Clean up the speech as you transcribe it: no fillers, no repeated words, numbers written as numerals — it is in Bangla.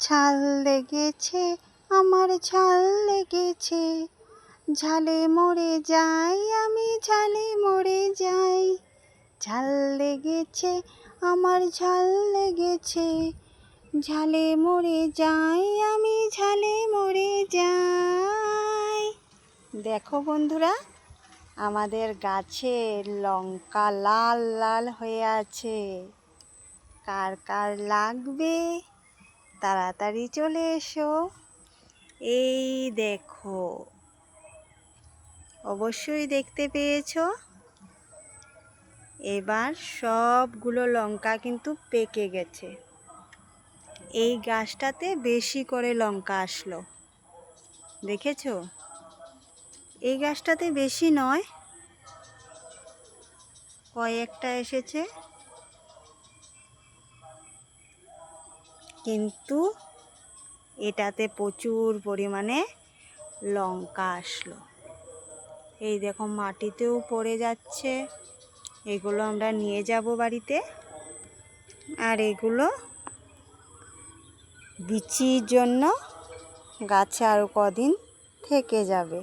ছাল লেগেছে, আমার ছাল লেগেছে, ঝালে মরে যাই আমি, ঝালে মরে যাই। ঝাল লেগেছে, আমার ঝাল লেগেছে, ঝালে মরে যাই আমি, ঝালে মরে যাই। দেখো বন্ধুরা, আমাদের গাছের লঙ্কা লাল লাল হয়ে আছে। কার কার লাগবে তাড়াতাড়ি চলে এসো। এই দেখো, অবশ্যই দেখতে পেয়েছো। এবার সবগুলো লঙ্কা কিন্তু পেকে গেছে। এই গাছটাতে বেশি করে লঙ্কা আসলো, দেখেছো? এই গাছটাতে বেশি নয়, কয়েকটা এসেছে, কিন্তু এটাতে প্রচুর পরিমাণে লঙ্কা আসলো। এই দেখো, মাটিতেও পড়ে যাচ্ছে। এগুলো আমরা নিয়ে যাব বাড়িতে, আর এগুলো বিচির জন্য গাছে আরও কদিন থেকে যাবে।